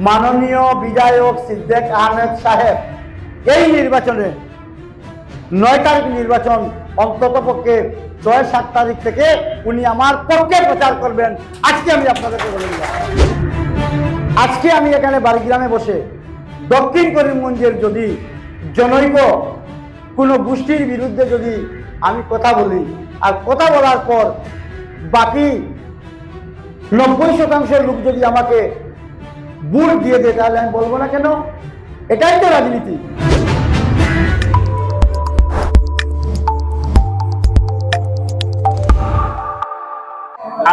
মাননীয় বিধায়ক সিদ্দিক আহমেদ সাহেব এই নির্বাচনে 9 তারিখ নির্বাচন অন্তত পক্ষে 6-7 তারিখ থেকে উনি আমার পক্ষে প্রচার করবেন। আজকে আমি আপনাদেরকে বলে দিলাম, আজকে আমি এখানে বাড়িগ্রামে বসে দক্ষিণ করিমগঞ্জের যদি জনৈক কোনো গোষ্ঠীর বিরুদ্ধে যদি আমি কথা বলি, আর কথা বলার পর বাকি 90% লোক যদি আমাকে ভোট দিয়ে দেয়, তাহলে আমি বলবো না কেন? এটাই তো রাজনীতি।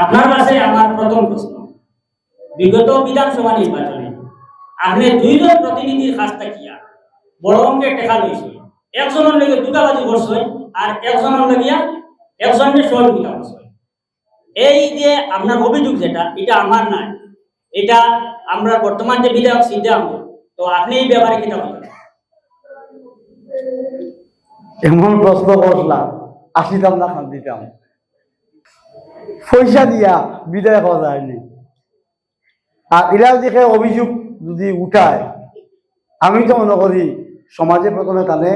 আপনার কাছে আমার প্রথম প্রশ্ন, বিগত বিধানসভা নির্বাচনে আপনি 2 জন প্রতিনিধির কাছ থাকিয়া বড় অঙ্কের টাকা লইছে, একজনের লগে দুটাবাজি করছে আর একজনের লাগিয়া একজনের সহযোগিতা করছে। এই যে আপনার অভিযোগ যেটা, এটা আমার নাই, এটা আমরা বর্তমান যে বিধায়ক সিদ্দিক, তো আপনি এই ব্যাপারে কি বলবেন? এমন প্রশ্ন করলাম, আসিতাম না খান দিতাম, পয়সা দিয়া বিদায় হওয়া যায়নি। আর এরা দেখে অভিযোগ যদি উঠায়, আমি তো মনে করি সমাজে প্রথমে তানে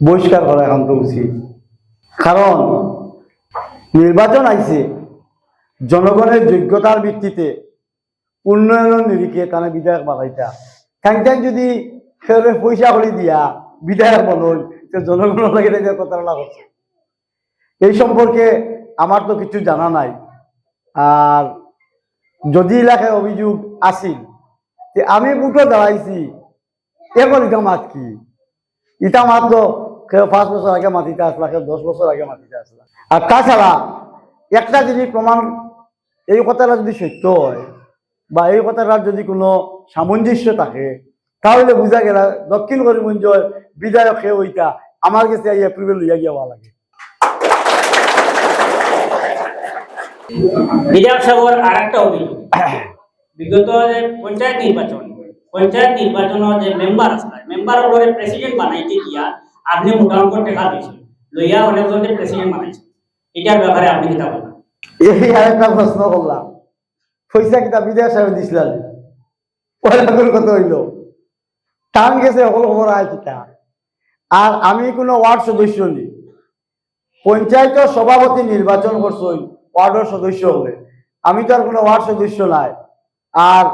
বহিষ্কার করা একান্ত উচিত। কারণ নির্বাচন আইছে জনগণের যোগ্যতার ভিত্তিতে, উন্নয়নের নিরিখে তানে বিধায়ক বানাইতা। খান যদি ফেরে পয়সা করে দিয়া বিধায়ক বলুন, তো জনগণের লাগে প্রতারণা করছে। এই সম্পর্কে আমার তো কিছু জানা নাই। আর যদি এলাকায় অভিযোগ আসিল যে আমি বুটো দাঁড়াইছি, এখন এটা মাত কি? এটা মাত্র কেউ 5 বছর আগে মাটিতে আসলা, কেউ 10 বছর আগে মাটিতে আসলা। আর তাছাড়া একটা যদি প্রমাণ, এই কথাটা যদি সত্য হয় বা এই কথাটার যদি কোনো সামঞ্জস্য থাকে, তাহলে বুঝা গেল দক্ষিণ করিমগঞ্জের বিধায়ক হে ওইটা আমার কাছে এপ্রিল লইয়া গিয়া লাগে। বিধায়ক সাহেবের আর একটা অভিযোগ, বিগত যে পঞ্চায়েত নির্বাচনের যে মেম্বার আসলে মেম্বারের প্রেসিডেন্ট বানাইতে গিয়া আপনি মোটামুটি টাকা দিয়েছেন, লইয়া অনেকজনের প্রেসিডেন্ট বানাইছেন। এটার ব্যাপারে আপনি কি বলবেন? এই আরেকটা প্রশ্ন করলাম, পয়সা কিতা বিধায়ক সাহেব দিছিলেন? কত হইল? টান গেছে সকল খবর আয় কিতা। আর আমি কোনো ওয়ার্ড সদস্য নেই, পঞ্চায়েতের সভাপতি নির্বাচন করছই ওয়ার্ডের সদস্য হলে, আমি তো আর কোনো ওয়ার্ড সদস্য নাই। আর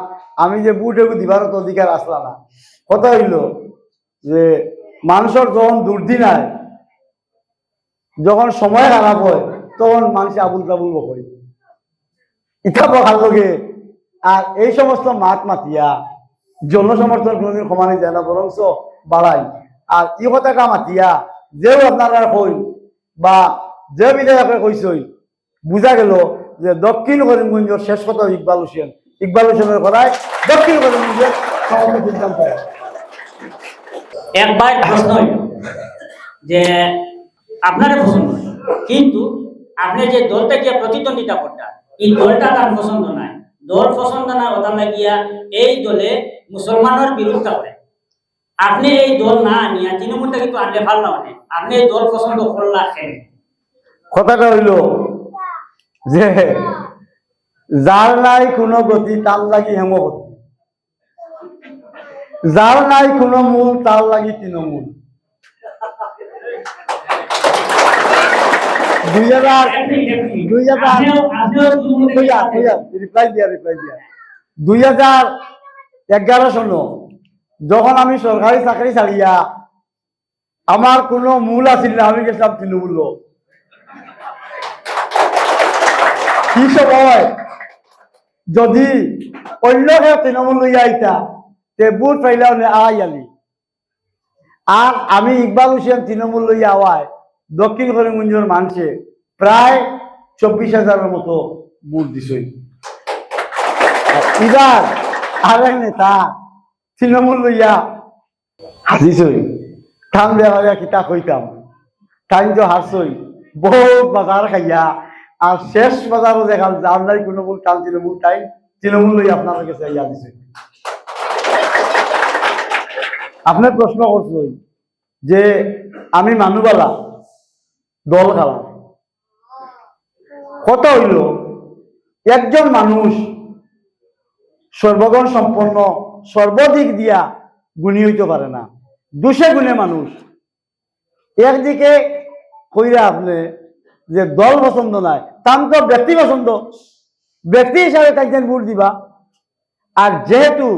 আমি যে বুট দিবার তো অধিকার আসলা না। কথা হইল যে মানুষের যখন দুর্দিন হয়, যখন সময় খারাপ হয়, তখন মানুষ আবুল তাবুল হয়, ইটা ভাল লাগে। আর এই সমস্ত মাত মাতিয়া জনসমর্থন কোনদিন সমানে যায় না, বরং বাড়াই। আর ই কথাটা মাতিয়া যেও আপনারা কই বা যে বিধায়কে কইসই, বুঝা গেল যে দক্ষিণ করিমগঞ্জের শেষ কথা ইকবাল হোসেনের কথায় দক্ষিণ করিমগঞ্জের সমস্ত সিদ্ধান্ত। একবার প্রশ্ন হইল যে আপনার পছন্দ, কিন্তু আপনি যে দলটা গিয়া প্রতিদ্বন্দ্বিতা করতেন, এই দলটা তার পছন্দ নাই, দল পছন্দ না কথা লাগিয়া এই দলে মুসলমানের বিরোধিতা করে। আপনি এই দল না নিয়া তৃণমূলটা কিন্তু আনলে ভাল না, মানে আপনি এই দল পছন্দ করলা কেন? কথাটা হইল যে যার নাই কোনো গতি তার লাগি হেমগতি, যার নাই কোনো মূল তার লাগি তৃণমূল। 2011 সন যখন আমি সরকারি চাকরি ছাড়িয়া আমার কোনো মূল আছিল না, আমি গেছিলাম তৃণমূল। কি সময় যদি অন্য কেউ তৃণমূল লইয়া আইতা, তে বুট পাইলাও আই আলি। আর আমি ইকবাল হোসেন তৃণমূল লইয়া আওয়ায় দক্ষিণ করিমগঞ্জের মানুষে প্রায় 24,000-এর মতো বুট দিছই। এবার আরেক নেতা তৃণমূল লইয়া দিছই, থাম দেওয়া কিতা কইতাম, টাইম তো হারছই বহুত বাজার খাইয়া। আর শেষ বাজারও দেখাল যার নাই কোনো মূল টান তৃণমূল, টাইম তৃণমূল লইয়া আপনার কাছে ইয়া দিছে। আপনার প্রশ্ন করছই যে আমি মানুবালা দল খালা। কথা হইল একজন মানুষ সর্বগুণ সম্পন্ন, সর্বদিক দিয়া গুণী হইতে পারে না, দুষে গুণে মানুষ। একদিকে কইরা আপনি যে দল পছন্দ নাই, তাম তো ব্যক্তি পছন্দ, ব্যক্তি হিসাবে তাইছেন ভোট দিবা। আর যেহেতু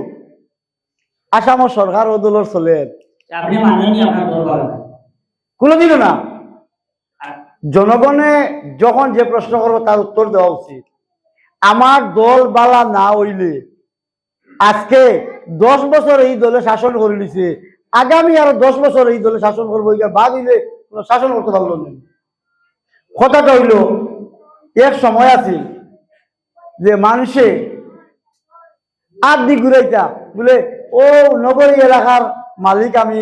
আসামের সরকার ও দলের চলে, আপনি মানেনি আপনার দরবার কোনোদিনও না। জনগণে যখন যে প্রশ্ন করবো তার উত্তর দেওয়া উচিত। আমার দল বালা না হইলে আজকে 10 বছর এই দলে শাসন করে নিছে, আগামী আরো 10 বছর এই দলে শাসন করবো, বাদ হইলে কোনো শাসন করতে পারলো না। কথাটা হইল, এক সময় আছে যে মানুষে দিক ঘুরাইতা বলে ও নগরী এলাকার মালিক আমি,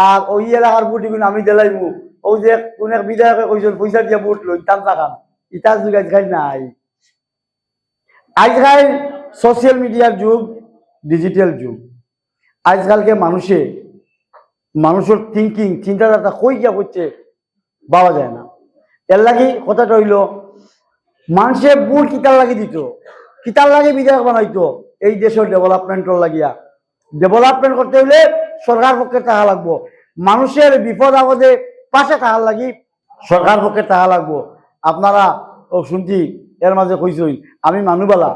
আর ওই এলাকার বুটিগুলো আমি দিলাইব। ও যে কোন এক বিধায়কে কইছিল পয়সা দিয়ে বুট লই তাম টাকা, ইতার যুগ আজকাল নাই। আজকাল সোশ্যাল মিডিয়ার যুগ, ডিজিটাল যুগ। আজকালকে মানুষের থিঙ্কিং, চিন্তাধারা কই গিয়া করছে পাওয়া যায় না। এর লাগি কথাটা হইল, মানুষে বুট কিতার লাগি দিত, কিতার লাগে বিধায়ক বানাইতো এই দেশের ডেভেলপমেন্টর লাগিয়া। ডেভেলপমেন্ট করতে হইলে সরকার পক্ষে টাকা লাগবো, মানুষের বিপদ আপদে পাশে টাকা লাগি সরকার পক্ষে টাকা লাগবো। আপনারা ও শুনছি এর মাঝে কইসই আমি মানুবালা,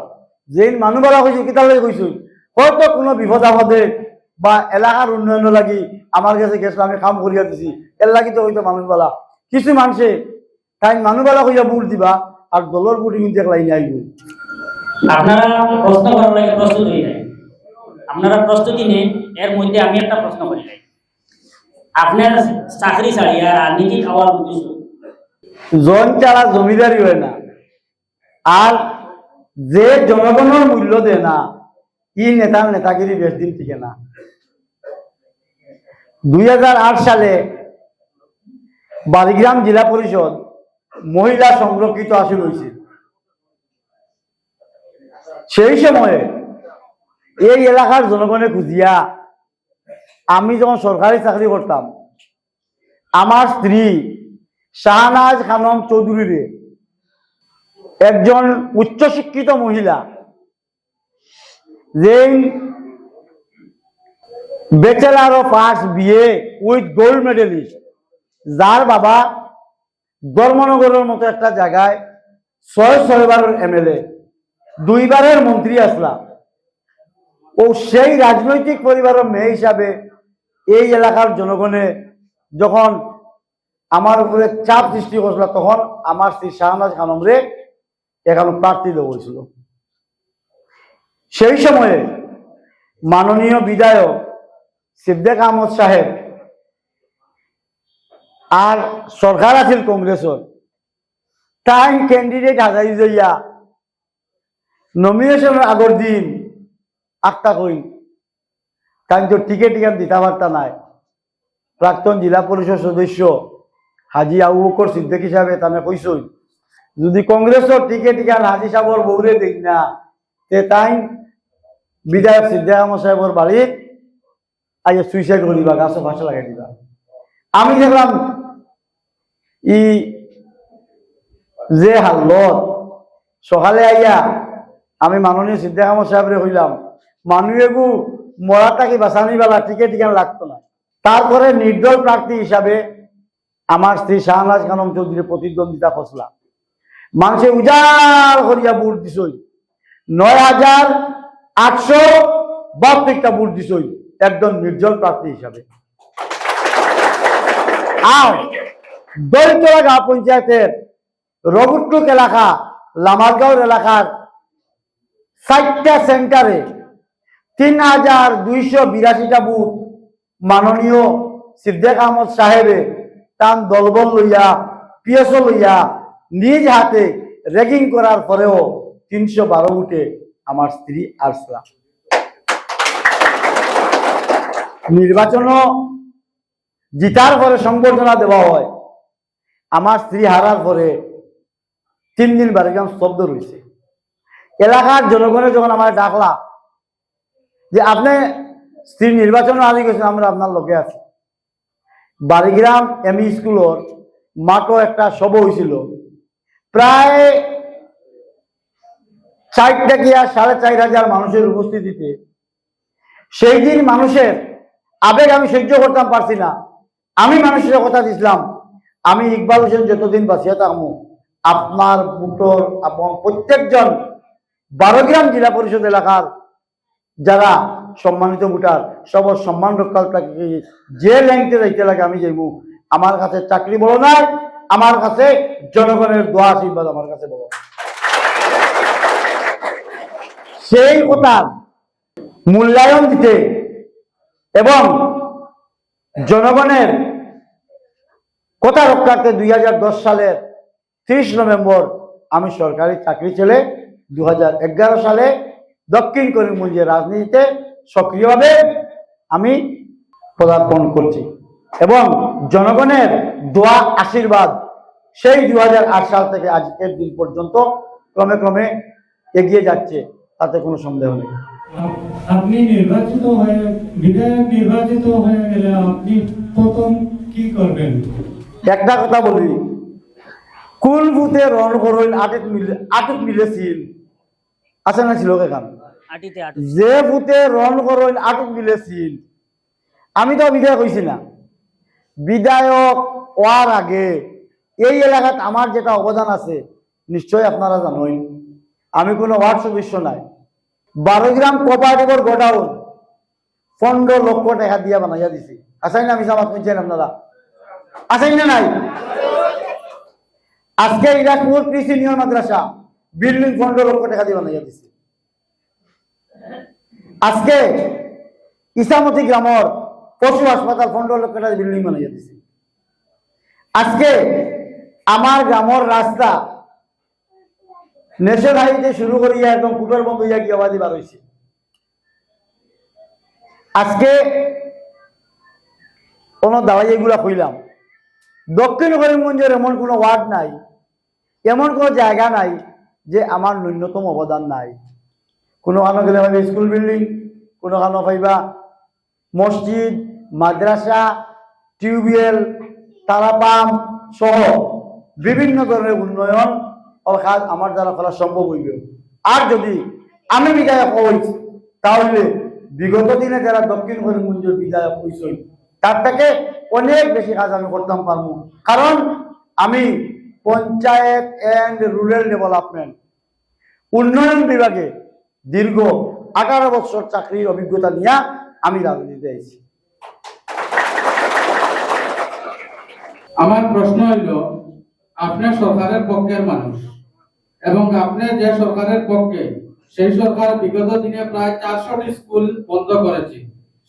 যেই মানুবালা কইছি কিতার লাগে কইসই, হয়তো কোনো বিপদ আপদে বা এলাকার উন্নয়ন লাগি আমার কাছে গেছিল, আমি কাম করিয়া দিছি, এর লাগি তো হয়তো মানুষবালা। কিছু মানুষে তাই মানুবালা কইয়া ভোট দিবা, আর দলের ভোট কিন্তু এক লাইনে আইব। আপনারা প্রশ্ন করার লাগে প্রস্তুত হয়ে যায়, আপনারা প্রস্তুতি নেন। এর মধ্যে আমি একটা প্রশ্ন করি, আপনার চাকরি ছাড়িয়া রাজনীতি খাওয়ার উদ্দেশ্য? জন ছাড়া জমিদারি হয় না, আর যে জনগণের মূল্য দেয় না, ই নেতার নেতাগিরি বেশ দিন থেকে না। 2008 সালে বালিগ্রাম জেলা পরিষদ মহিলা সংরক্ষিত আসন হয়েছিল। সেই সময়ে এই এলাকার জনগণে খুঁজিয়া আমি যখন সরকারি চাকরি করতাম, আমার স্ত্রী শাহনাজ খানম চৌধুরীরে, একজন উচ্চশিক্ষিত মহিলা, যে bachelor of arts BA with gold medallist, যার বাবা ধর্মনগরের মতো একটা জায়গায় 6 বারের এমএলএ, 2 বারের মন্ত্রী আসলা, ও সেই রাজনৈতিক পরিবারের মেয়ে হিসাবে এই এলাকার জনগণে যখন আমার উপরে চাপ সৃষ্টি করছিল, তখন আমার শ্রী শাহনাজ খানমরে এখানে প্রার্থী দেওয়া হয়েছিল। সেই সময়ে মাননীয় বিধায়ক সিদ্দিক আহমদ সাহেব আর সরকার আছিল কংগ্রেসের, তাই ক্যান্ডিডেট হাজারি যাইয়া নমিনেশনের আগের দিন আটটা কই তাই তো টিকেট দিতে পারতা নাই। প্রাক্তন জেলা পরিষদ সদস্য হাজি আবু বকর সিদ্দিক হিসাবে তানে কইসই, যদি কংগ্রেসের টিকেট হাজি সাহেবর বউরে দেখ না, তে তাই বিধায়ক সিদ্দিক আহমদ সাহেবর বাড়ির আইয়া সুইসাইড করিবা, গাছে ভাষা লাগাই দিবা। আমি দেখলাম ই যে হালত, সকালে আইয়া আমি মাননীয় সিদ্দিক আহমদ সাহেবরে হইলাম, মানুষেগু মরাটাকে বাঁচানি বেলা টিকেট লাগতো না। তারপরে নির্দল প্রার্থী হিসাবে আমার স্ত্রী শাহনাজ খানম চৌধুরী প্রতিদ্বন্দ্বিতা করছিলা, মানুষে উজাড় করিয়া ভোট দিছই, 9,872টা ভোট দিছই একজন নির্দল প্রার্থী হিসাবে। আর দৈতলা গাঁও পঞ্চায়েতের রঘুটুক এলাকা, লামারগাঁও এলাকার 4টা সেন্টারে 3,282টা বুথ মাননীয় সিদ্দিক আহমদ সাহেবে তার দলবল লইয়া, পিএসও লইয়া নিজ হাতে রেগিং করার পরেও 312 বুথে আমার স্ত্রী আসলা। নির্বাচন জিতার পরে সংবর্ধনা দেওয়া হয়, আমার স্ত্রী হারার পরে 3 দিন বাড়িগ্রাম স্তব্ধ রয়েছে। এলাকার জনগণের যখন আমার ডাকলা যে আপনি স্ত্রী নির্বাচনে আগে গেছেন, আমরা আপনার লোকে আছি। বাড়িগ্রাম এমই স্কুলের মাঠও একটা সভা হয়েছিল, প্রায় 4,500 4,500 মানুষের উপস্থিতিতে সেই দিন মানুষের আবেগ আমি সহ্য করতাম পারছি না। আমি মানুষের কথা দিছিলাম, আমি ইকবাল হোসেন যতদিন বাঁচিয়া থাকবো আপনার ভোটর এবং প্রত্যেকজন 12 গ্রাম জেলা পরিষদ এলাকার যারা সম্মানিত ভোটার সবার সম্মান রক্ষার থাকে যে ল্যাংতে যাইতে লাগে আমি যাইব। আমার কাছে চাকরি বড় নাই, আমার কাছে জনগণের দোয়া আশীর্বাদ আমার কাছে বড়। সেই কথার মূল্যায়ন দিতে এবং জনগণের কথা রক্ষার্থে 2010 সালের 30 নভেম্বর আমি সরকারি চাকরি ছেড়ে 2011 সালে দক্ষিণ করিমগঞ্জের রাজনীতিতে সক্রিয়ভাবে আমি পদার্পণ করছি এবং জনগণের দোয়া আশীর্বাদ সেই 2008 সাল থেকে আজকের দিন পর্যন্ত ক্রমে ক্রমে এগিয়ে যাচ্ছে, তাতে কোনো সন্দেহ নেই। আপনি বিধায়ক নির্বাচিত হয়ে গেলে আপনি প্রথম কি করবেন? একটা কথা বলি, কোন বুথে রন করইল আটক মিলেছিল আছে না ছিল এখান যে বুথে রন করইল আটক মিলেছিল। আমি তো বিধায়ক হয়েছি না, বিধায়ক হওয়ার আগে এই এলাকাত আমার যেটা অবদান আছে নিশ্চয়ই আপনারা জানেন। আমি কোনো ওয়ার্ড সদস্য নাই, 12 গ্রাম কোঅপারেটিভের গোডাউন 15 লক্ষ টাকা দিয়া বানাইয়া দিছি। আসাই না আমি সামাজ শুনছেন আপনারা? আসাই না নাই? আজকে ইরাকপুর প্রি সিনিয়র মাদ্রাসা বিল্ডিং 15 লক্ষ টাকা দিয়ে বানাইয়া দিছি। আজকে ইসামতি গ্রামের পশু হাসপাতাল 15 লক্ষ টাকা বিল্ডিং বানাইয়া দিছি। আজকে আমার গ্রামের রাস্তা নেশন হাইতে শুরু করিয়া একদম কুটোর বন্ধ হইয়া গিয়ে আবাদি বার হয়েছে। আজকে কোন দাওয়াই এগুলা কইলাম, দক্ষিণ করিমগঞ্জের এমন কোনো ওয়ার্ড নাই, এমন কোনো জায়গা নাই যে আমার ন্যূনতম অবদান নাই। কোনো কানো গেলে পাইবা স্কুল বিল্ডিং, কোনো কানো পাইবা মসজিদ, মাদ্রাসা, টিউবওয়েল, তারা পাম্প সহ বিভিন্ন ধরনের উন্নয়ন কাজ আমার দ্বারা করা সম্ভব হইবে। আর যদি আমি বিধায়ক হই তাহলে বিগত দিনে যারা দক্ষিণ করিমগঞ্জের বিধায়ক হইছেন তার থেকে অনেক বেশি কাজ আমি করতাম পারবো, কারণ আমি পঞ্চায়েত এন্ড রুরাল ডেভেলপমেন্ট উন্নয়ন বিভাগে দীর্ঘ 18 বছর চাকরির অভিজ্ঞতা নিয়ে আমি রাজনীতিতে আইছি। আমার প্রশ্ন হইল, আপনি সরকারের পক্ষের মানুষ এবং আপনি যে সরকারের পক্ষে, সেই সরকার বিগত দিনে প্রায় 400টি স্কুল বন্ধ করেছে,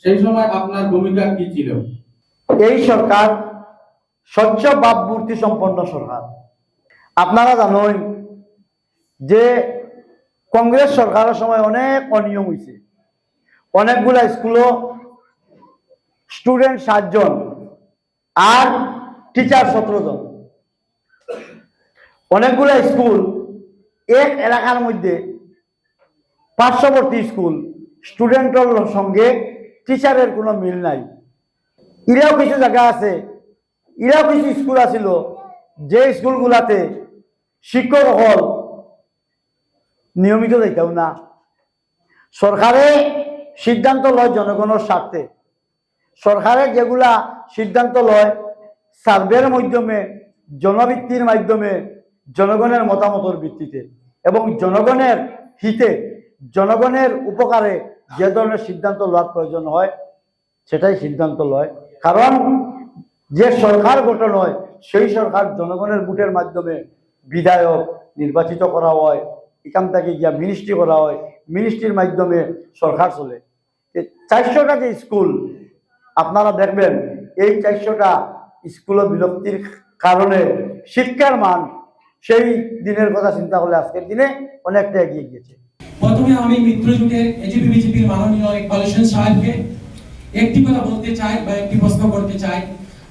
সেই সময় আপনার ভূমিকা কি ছিল? এই সরকার স্বচ্ছ ভাবমূর্তি সম্পন্ন সরকার। আপনারা জানেন যে কংগ্রেস সরকারের সময় অনেক অনিয়ম হয়েছে, অনেকগুলা স্কুলও স্টুডেন্ট 7 জন আর টিচার 17 জন। অনেকগুলা স্কুল এক এলাকার মধ্যে পার্শ্ববর্তী স্কুল, স্টুডেন্টের সঙ্গে টিচারের কোনো মিল নাই। এরাও কিছু জায়গা আছে, এরাও কিছু স্কুল আছিল যে স্কুলগুলাতে শিক্ষক হল নিয়মিত যাইতেও না। সরকারে সিদ্ধান্ত লয় জনগণের স্বার্থে, সরকারের যেগুলা সিদ্ধান্ত লয় সার্ভের মাধ্যমে, জনভিত্তির মাধ্যমে, জনগণের মতামতের ভিত্তিতে এবং জনগণের হিতে, জনগণের উপকারে যে ধরনের সিদ্ধান্ত লওয়ার প্রয়োজন হয় সেটাই সিদ্ধান্ত লয়। কারণ যে সরকার গঠন হয় সেই সরকার জনগণের ভোটের মাধ্যমে বিধায়ক নির্বাচিত করা হয়, এখান থেকে গিয়া মিনিস্ট্রি করা হয়, মিনিস্ট্রির মাধ্যমে সরকার চলে। 400টা যে স্কুল আপনারা দেখবেন, এই 400টা স্কুলের বিলুপ্তির কারণে শিক্ষার মান সেই দিনের কথা চিন্তা করলে আজকের দিনে অনেকটা এগিয়ে গিয়েছে। প্রথমে আমি মিত্রজোটের এজিপি বিজেপির মাননীয় ইকবাল হোসেন সাহেবকে একটি কথা বলতে চাই বা একটি প্রশ্ন করতে চাই।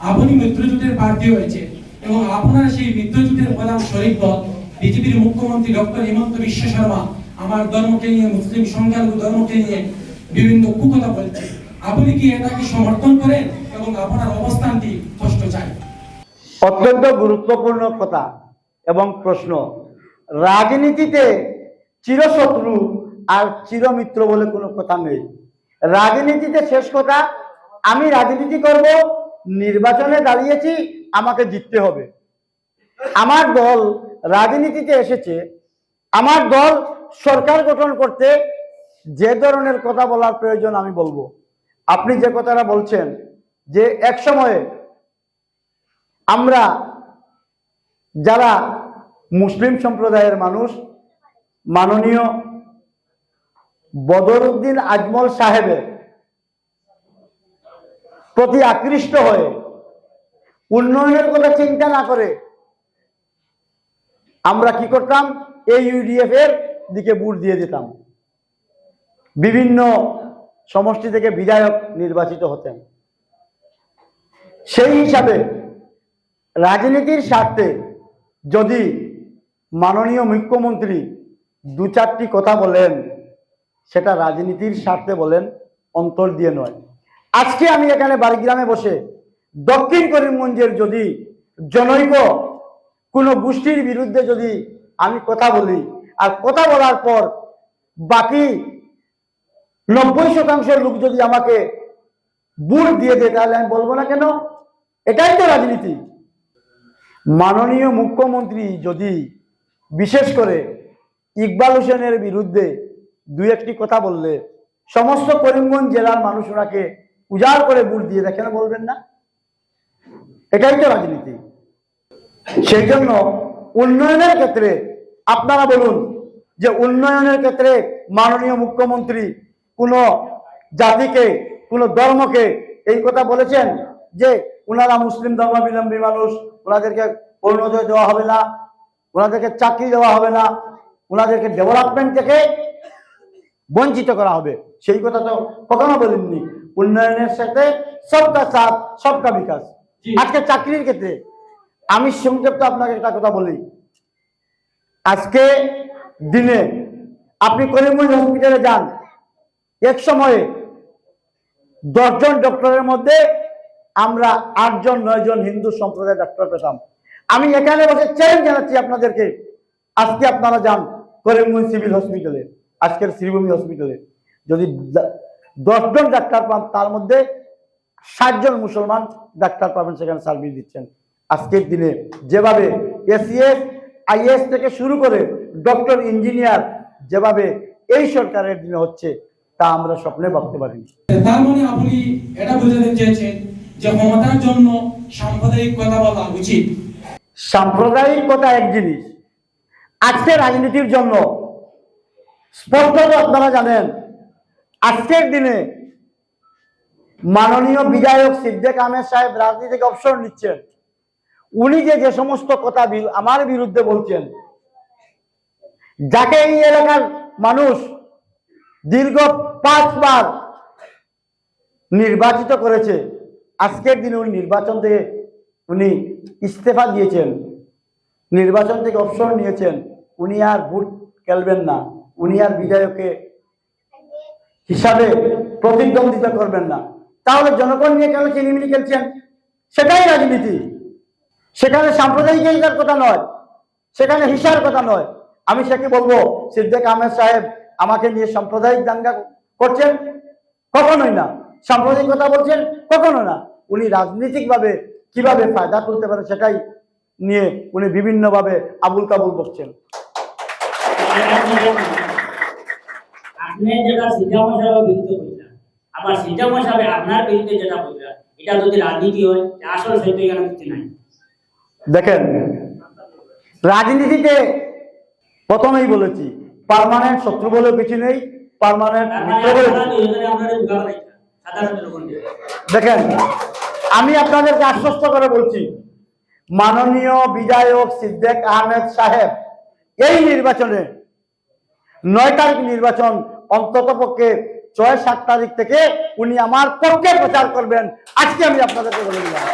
আপনি মিত্রজোটের প্রার্থী হয়েছে এবং আপনার সেই মিত্রজোটের প্রধান শরিক দল বিজেপির মুখ্যমন্ত্রী ডক্টর হিমন্ত বিশ্ব শর্মা আমার ধর্মকে নিয়ে, মুসলিম সংখ্যালঘু ধর্মকে নিয়ে বিভিন্ন কুকথা বলছে। আপনি কি এটাকে সমর্থন করেন এবং আপনার অবস্থানটি স্পষ্ট চাই? অত্যন্ত গুরুত্বপূর্ণ কথা এবং প্রশ্ন। রাজনীতিতে চিরশত্রু আর চিরমিত্র বলে কোনো কথা নেই। রাজনীতিতে শেষ কথা, আমি রাজনীতি করব, নির্বাচনে দাঁড়িয়েছি, আমাকে জিততে হবে। আমার দল রাজনীতিতে এসেছে, আমার দল সরকার গঠন করতে যে ধরনের কথা বলার প্রয়োজন আমি বলবো। আপনি যে কথাটা বলছেন যে এক সময়ে আমরা যারা মুসলিম সম্প্রদায়ের মানুষ মাননীয় বদরুদ্দিন আজমল সাহেবের প্রতি আকৃষ্ট হয়ে উন্নয়নের কথা চিন্তা না করে আমরা কি করতাম, এই ইউডিএফ এর দিকে ভোট দিয়ে দিতাম। বিভিন্ন সমষ্টি থেকে বিধায়ক নির্বাচিত হতেন। সেই হিসাবে রাজনীতির স্বার্থে যদি মাননীয় মুখ্যমন্ত্রী দু চারটি কথা বলেন, সেটা রাজনীতির স্বার্থে বলেন, অন্তর দিয়ে নয়। আজকে আমি এখানে বাড়িগ্রামে বসে দক্ষিণ করিমগঞ্জের যদি জনৈক কোনো গোষ্ঠীর বিরুদ্ধে যদি আমি কথা বলি, আর কথা বলার পর বাকি 90% লোক যদি আমাকে ভোট দিয়ে দেয়, তাহলে আমি বলবো না কেন? এটাই তো রাজনীতি। মাননীয় মুখ্যমন্ত্রী যদি বিশেষ করে ইকবাল হোসেনের বিরুদ্ধে দুই একটি কথা বললে সমস্ত করিমগঞ্জ জেলার মানুষ ওনাকে উজাড় করে ভোট দিয়ে দেয়, কেন বলবেন না? এটাই তো রাজনীতি। সেই জন্য উন্নয়নের ক্ষেত্রে আপনারা বলুন যে উন্নয়নের ক্ষেত্রে মাননীয় মুখ্যমন্ত্রী কোন জাতিকে, কোন ধর্মকে এই কথা বলেছেন যে ওনারা মুসলিম ধর্মাবলম্বী মানুষ, ওনাদেরকে অরুণোদয় দেওয়া হবে না, ওনাদেরকে চাকরি দেওয়া হবে না, ওনাদেরকে ডেভেলপমেন্ট থেকে বঞ্চিত করা হবে? সেই কথা তো কখনো বলেননি। উন্নয়নের সাথে সবকা সাথ সবকা বিকাশ। আজকে চাকরির ক্ষেত্রে আমি সংক্ষেপে আপনাকে একটা কথা বলি। আজকে দিনে আপনি করিমগঞ্জ হসপিটালে যান, এক সময়ে 10 জন ডক্টরের মধ্যে আমরা 8 জন 9 জন হিন্দু সম্প্রদায়ের ডাক্তার পেতাম। আমি এখানে বসে চ্যালেঞ্জ জানাচ্ছি আপনাদেরকে, আজকে আপনারা যান করিমগঞ্জ সিভিল হসপিটালে, আজকের শ্রীভূমি হসপিটালে, যদি 10 জন ডাক্তার পান, তার মধ্যে 60 জন মুসলমান ডাক্তার পাবেন, সেখানে সার্ভিস দিচ্ছেন। আজকের দিনে যেভাবে এসিএস আইএস থেকে শুরু করে ডক্টর ইঞ্জিনিয়ার যেভাবে এই সরকারের দিনে হচ্ছে, তা আমরা স্বপ্নে ভাবতে পারিনি। তার মানে আপনি এটা বোঝাতে চেয়েছেন যে ক্ষমতার জন্য সাম্প্রদায়িক কথা বলা উচিত? সাম্প্রদায়িক কথা এক জিনিস, আজকে রাজনীতির জন্য স্পষ্টত আপনারা জানেন আজকের দিনে মাননীয় বিধায়ক সিদ্দিক আহমেদ সাহেব রাজনীতি থেকে অবসর নিচ্ছেন। উনি যে সমস্ত কথা আমার বিরুদ্ধে বলছেন, যাকে এই এলাকার মানুষ দীর্ঘ 5 বার নির্বাচিত করেছে, আজকের দিনে উনি নির্বাচন থেকে ইস্তেফা দিয়েছেন, নির্বাচন থেকে অবসর নিয়েছেন। উনি আর ভোট খেলবেন না, উনি আর বিধায়কে হিসাবে প্রতিদ্বন্দ্বিতা করবেন না। তাহলে জনগণ নিয়ে কেন চিনিমিনি খেলছেন? সেটাই রাজনীতি। সেখানে সাম্প্রদায়িকতার কথা নয়, সেখানে হিংসার কথা নয়। আমি সেকে বলবো, সিদ্দিক আহমেদ সাহেব আমাকে নিয়ে সাম্প্রদায়িক দাঙ্গা করছেন? কখনোই না। সাম্প্রদায়িক কথা বলছেন? কখনো না। উনি রাজনৈতিকভাবে কিভাবে ফায়দা তুলতে পারে সেটাই নিয়ে উনি বিভিন্নভাবে আবুল কাবুল করছেন। আপনি যেটা সিদ্ধাম সাহেবের বিরুদ্ধে বলছেন, আবার সিদ্ধাম সাহেব আপনার বিরুদ্ধে যেটা বলছেন, এটা যদি রাজনীতি হয়, আসল সত্য এখানে কিছু নাই। দেখেন, রাজনীতিতে প্রথমেই বলেছি পার্মানেন্ট শত্রু বলে কিছু নেই, পার্মানেন্ট মিত্র বলে। দেখেন, আমি আপনাদেরকে আশ্বস্ত করে বলছি, মাননীয় বিধায়ক সিদ্দিক আহমেদ সাহেব এই নির্বাচনে 9 তারিখ নির্বাচন, অন্তত পক্ষে 6-7 তারিখ থেকে উনি আমার পক্ষে প্রচার করবেন। আজকে আমি আপনাদেরকে বলে দিলাম।